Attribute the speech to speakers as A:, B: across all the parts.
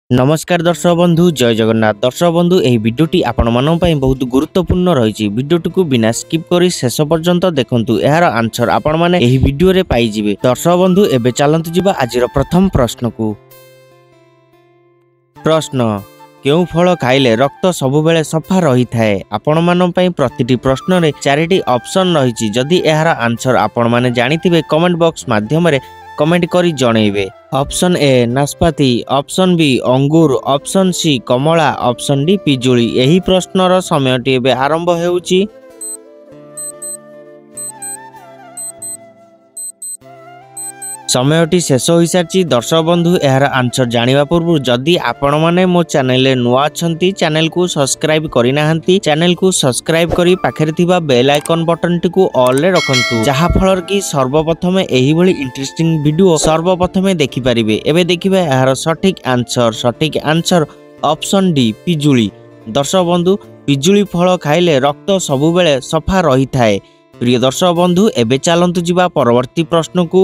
A: नमस्कार दर्शक बंधु जय जगन्नाथ। दर्शक बंधु यह भिडियोटी आपण मानक पई बहुत गुरुत्वपूर्ण रही। भिडियोटी को बिना स्किप करी शेष पर्यंत देखंतु। यार आंसर आपण माने एही भिडियो रे पाई जिवे। दर्शक बंधु एबे चलंतु जिबा आजिर प्रथम प्रश्न को। प्रश्न केउ फल खाइले रक्त सबुबेले सफा रही थाए। आपण मानक पई प्रतिटी प्रश्न रे चारिटी ऑप्शन रही। जदि यार आंसर आपण माने जानिथिबे कमेंट बॉक्स माध्यम रे कमेंट करी जणेबे। ऑप्शन ए नाशपाती, ऑप्शन बी अंगूर, ऑप्शन सी कमला, ऑप्शन डी पिजुली। यही प्रश्नर समयटी एबे आरंभ हेउची। समयटी शेष हो सारी। दर्शक बंधु यार आंसर जानिबा पूर्व जदि आपण माने मो चैनल रे नुआ अछंती चैनल को सब्सक्राइब करि नाहंती चैनल को सब्सक्राइब करी पाखरे थिबा बेल आइकन बटन टी को ऑल रे रखंतु, जहा फलर की सर्वप्रथमे एही भली इंटरेस्टिंग वीडियो सर्वप्रथमे देखि परिबे। एबे देखिबा यार सठिक आंसर ऑप्शन डी पिजुली। दर्शक बंधु पिजुली फल खाइले रक्त सबु बेले सफा रही थाए। प्रिय दर्शक बंधु एबे चलंतु जिबा परवर्ती प्रश्न को।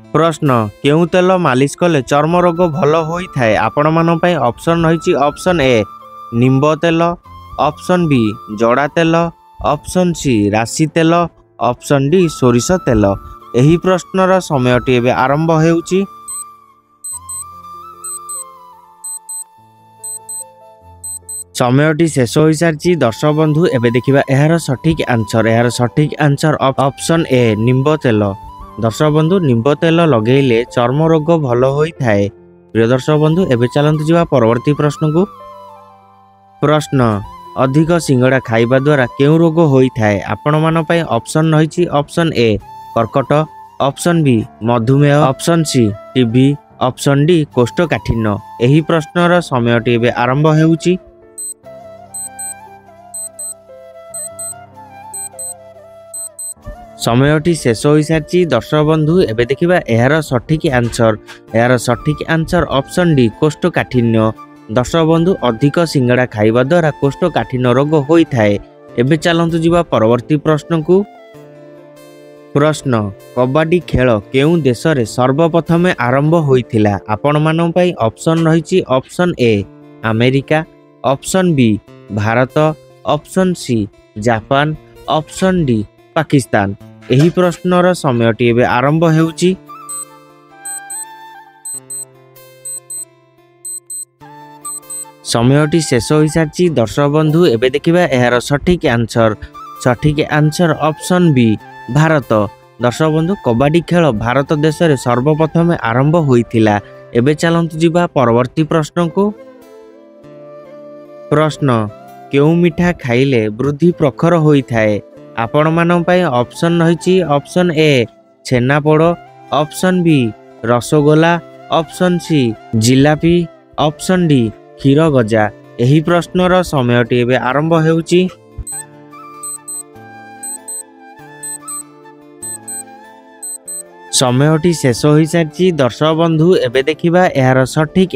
A: प्रश्न केउ तेल मालिश कले चर्म रोग भल होई थाए। आपण मानन पई ऑप्शन रही। ऑप्शन ए निंब तेल, ऑप्शन बी जड़ा तेल, ऑप्शन सी राशि तेल, ऑप्शन डी सोरिष तेल। एही प्रश्नर समयटी एबे आरंभ हेउची। समयटी शेष हो सारी। दर्शक बंधु एबे देखिबा एहार सठिक आंसर ऑप्शन ए निंब तेल। दर्शक बंधु निंब तेल लगेले चर्म रोग भल होई थाए। प्रिय दर्शक बंधु एबे चलंतु जिबा परवर्ती प्रश्न को। प्रश्न अधिक सिंगड़ा खाइबा द्वारा केउ रोग होई थाए। आपण मान पई ऑप्शन रही। ऑप्शन ए कर्कट, ऑप्शन बी मधुमेह, option C TB, option D कोष्ठकाठिन्य। एही प्रश्नर समयटी एबे आरंभ हेउची। समयटी शेष हो सारी। दर्शक बंधु एबे देखिबा एहार सठिक आंसर ऑप्शन डी कोष्ठकाठिन्य। दर्शक बंधु अधिक सिंगड़ा खाइबा द्वारा कोष्ठकाठिन्य रोग होई थाए। एबे चलंतु जिबा परवर्ती प्रश्न को। प्रश्न कबड्डी खेल केउ देश रे सर्वप्रथमे आरंभ होइथिला। आपण मानन पई ऑप्शन रही। Option A America, option B Bharat, option C Japan, option D Pakistan. एही प्रश्नर समयटी एबे आरंभ हेउची। समयटी शेष हो सारी। दर्शक बंधु एबे देखिबा एहार सठिक आंसर ऑप्शन बी भारत। दर्शक बंधु कबड्डी खेल भारत देश रे सर्वप्रथमे आरंभ होइथिला। एबे चलंतु जिबा परवर्ती प्रश्न को। प्रश्न केउ मिठा खाइले वृद्धि प्रखर होई थाए। आपण मानन पई ऑप्शन रही। Option A chhena poda, option B rasagola, option C jilapi, option D khira gaja. एही प्रश्नर समयटी एबे आरंभ हेउची। समयटी शेष हो सारी। दर्शक बंधु एबे देखिबा एहार सठिक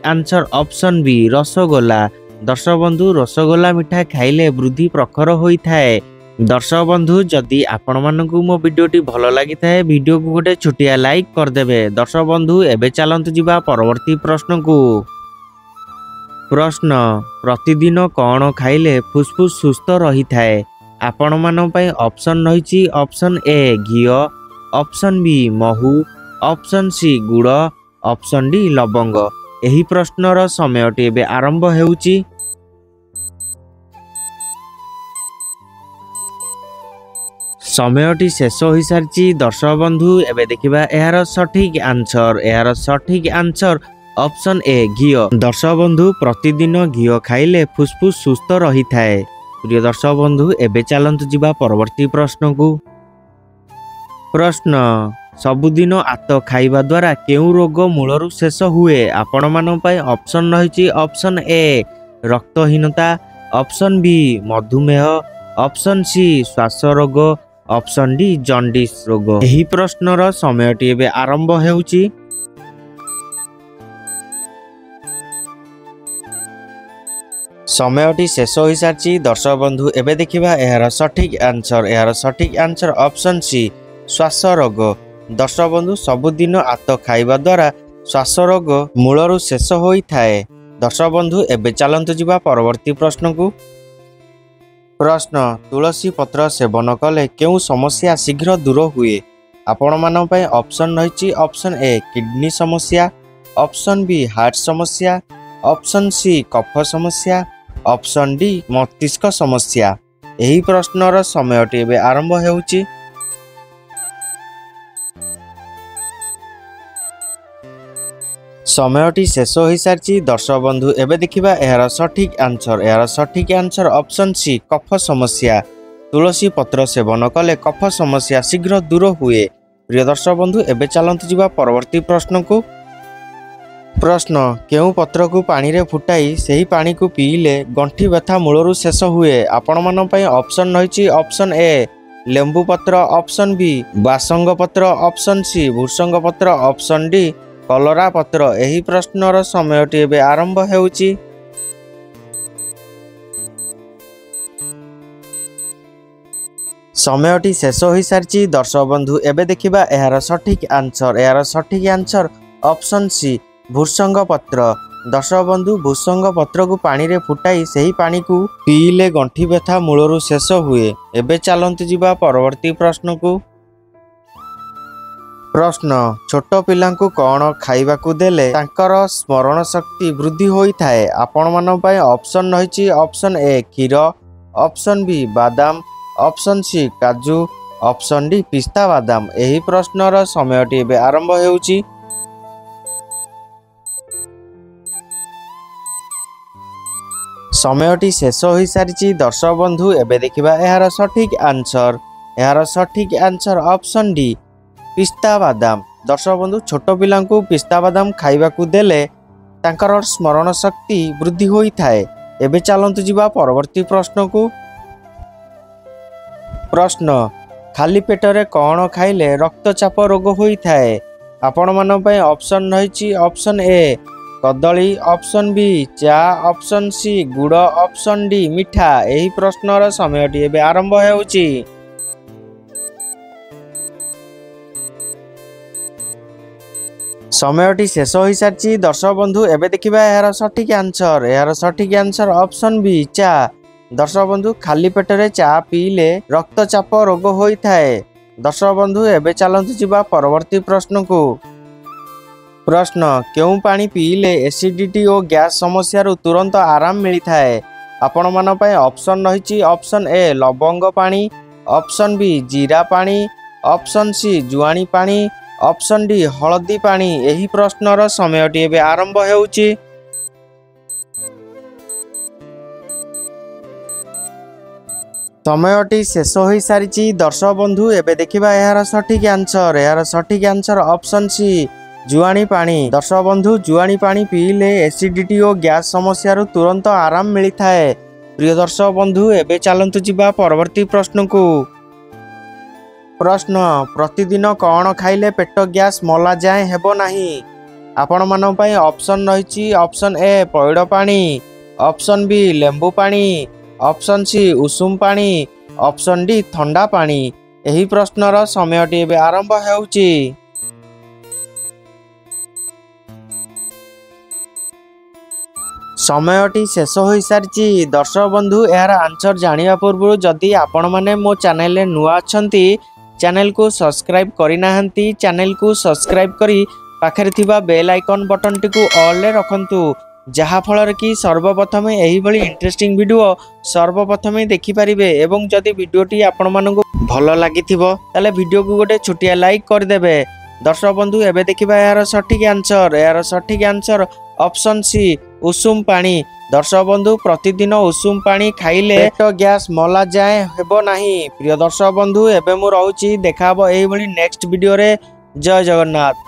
A: आंसर ऑप्शन बी रसगोला। दर्शक बंधु रसगोला मिठा खाइले वृद्धि प्रखर होई थाए। दर्शक बंधु जदि आपण मानकु मो वीडियोटी भलो लागि थाए वीडियो को गोटे छोटिया लाइक कर देबे। दर्शक बंधु एबे चलंतु जिबा परवर्ती प्रश्न को। प्रश्न प्रतिदिन कौन खाइले फुसफुस सुस्थ रही थाए। आपण मानन पई ऑप्शन रही। ऑप्शन ए घी, ऑप्शन बी महू, ऑप्शन सी गुड़, ऑप्शन डी लवंग। एही प्रश्नर समयटी एबे आरंभ हेउची। समयटी शेष हो सारी। दर्शक बंधु एबे देखिबा एहार सठिक आंसर ऑप्शन ए घी। दर्शक बंधु प्रतिदिन घी खाइले फुसफुस सुस्थ रही थाए। प्रिय दर्शक बंधु एबे चलंतु जिबा परवर्ती प्रश्न को। प्रश्न सबुदिन आत खाइबा द्वारा केउ रोग मूलरु शेष हुए। आपण मानन पई ऑप्शन रही। ऑप्शन ए रक्तहीनता, ऑप्शन बी मधुमेह, ऑप्शन सी श्वास रोग, ऑप्शन डी जॉन्डिस रोग। एही प्रश्नर समयटी एबे आरंभ हेउची। समयटी शेष हो सारी। दर्शक बंधु एबे देखिबा एहार सठिक आंसर ऑप्शन सी श्वास रोग। दर्शक बंधु सबुदिन आत खाइबा द्वारा श्वास रोग मूलरू शेष होइथाए। दर्शक बंधु एबे चलंतु जिबा परवर्ती प्रश्न को। प्रश्न तुलसी पत्र सेवन कले केउ समस्या शीघ्र दूर हुए? आपण मान पय ऑप्शन रहिछि ऑप्शन ए किडनी समस्या, ऑप्शन बी हार्ट समस्या, ऑप्शन सी कफ समस्या, ऑप्शन डी मस्तिष्क समस्या। एही प्रश्नर समयटी एबे आरंभ हेउछि। समयटी शेष हो सारी। दर्शक बंधु एबे देखिबा एहार सठिक आंसर। एहार सठिक आंसर ऑप्शन सी कफ समस्या। तुलसी पत्र सेवन कले कफ समस्या शीघ्र दूर हुए। प्रिय दर्शक बंधु एबे चलंतु जिबा परवर्ती प्रश्न को। प्रश्न केउ पत्र को पानी रे फुटाई सेही पानी को पीले गंठी व्यथा मूलरू शेष हुए? आपण मान पय ऑप्शन रहिछि ऑप्शन ए लेंबू पत्र, ऑप्शन बी बासंग पत्र, ऑप्शन सी भूसंग पत्र, ऑप्शन डी कलरा पत्र। एही प्रश्नर समयटी एबे आरंभ हेउछि। समयटी शेष हो सारी। दर्शक बंधु एबे देखिबा एहार सठिक आंसर। एहार सठिक आंसर ऑप्शन सी भूसंग पत्र। दर्शक बंधु भूसंग पत्र को पानी रे फुटाई सेही पानी को पीले गंठी व्यथा मूलरू शेष हुए। एबे चलंतु जिबा परवर्ती प्रश्न को। प्रश्न छोट पिला कौन खाइबा को देले तांकर स्मरण शक्ति वृद्धि होइथाए? आपण मान पय ऑप्शन रहिछि ऑप्शन ए क्षीर, ऑप्शन बी बादाम, ऑप्शन सी काजू, ऑप्शन डी पिस्ता बादाम। एही प्रश्नर समयटी एबे आरंभ हेउछि। समयटी शेष हो सारी। दर्शक बंधु एबे देखिबा एहार सठिक आंसर। एहार सठिक आंसर ऑप्शन डी पिस्ता बादाम। दर्शक बंधु छोट पिला पिस्ता बादाम खाइबा को देले तांकर स्मरण शक्ति वृद्धि होइथाए। एबे चलंतु जिबा परवर्ती प्रश्न को। प्रश्न खाली पेटरे कौन खाइले रक्तचाप रोग होइथाए? आपण मान पय ऑप्शन रहिछि ऑप्शन ए कदली, ऑप्शन बी चा, ऑप्शन सी गुड़, ऑप्शन डी मिठा। एही प्रश्नर समयटी एबे आरंभ हेउछि। समयटी शेष हो सारी। दर्शक बंधु एबे देखिबा एहार सठिक आंसर। एहार सठिक आंसर ऑप्शन बी चा। दर्शक बंधु खाली पेटरे चा पीले रक्तचाप रोग होइथाए। दर्शक बंधु एबे चलंतु जिबा परवर्ती प्रश्न को। प्रश्न केउ पानी पीले एसिडिटी और गैस समस्या तुरंत आराम मिलता है? आपण मान पय ऑप्शन रहिछि ऑप्शन ए लवंग पानी, ऑप्शन बी जीरा पानी, ऑप्शन सी जुआणी पानी, ऑप्शन डी हळदी पानी। एही प्रश्नर समयटी एबे आरंभ हेउछि। समयटी शेष हो सारी। दर्शक बंधु एबे देखिबा एहार सठिक आंसर। एहार सठिक आंसर ऑप्शन सी जुआणी पानी। दर्शक बंधु जुआणी पानी पीले एसिडिटी और गैस समस्या तुरंत आराम मिलता है। प्रिय दर्शक बंधु एबे चलंतु जिबा परवर्ती प्रश्न को। प्रश्न प्रतिदिन कौन खाइले पेट गैस मला जाए हेबो नाही? आपण मान पय ऑप्शन रहिछि ऑप्शन ए पइड पानी, ऑप्शन बी लेंबू पानी, ऑप्शन सी उषुम पानी, ऑप्शन डी ठंडा पानी। एही प्रश्नर समयटी एबे आरंभ हेउछि। समयटी शेष हो सारी। दर्शक बंधु यार आंसर जानिया पूर्व जदि आपण माने मो चैनल नुआ अछंती चैनल को सब्सक्राइब करि नाहंती चैनल को सब्सक्राइब करी पाखरे थिबा बेल आइकन बटन टी को ऑल रे रखंतु जहा फल कि सर्वप्रथम एही भली इंटरेस्टिंग वीडियो सर्वप्रथम देखि परिबे। एवं जदि वीडियोटी आपण मानकु भल लागिथिबो ताले वीडियो को गोटे छोटिया लाइक कर देबे। दर्शक बंधु एबे देखिबा यार सठिक आंसर ऑप्शन सी उषुम पानी। दर्शक बंधु प्रतिदिन उषुम पानी खाइले पेट गैस मला जाए हेबो नाही। प्रिय दर्शक बंधु एबे मु रहउची देखाबो एही भली नेक्स्ट वीडियो रे। जय जगन्नाथ।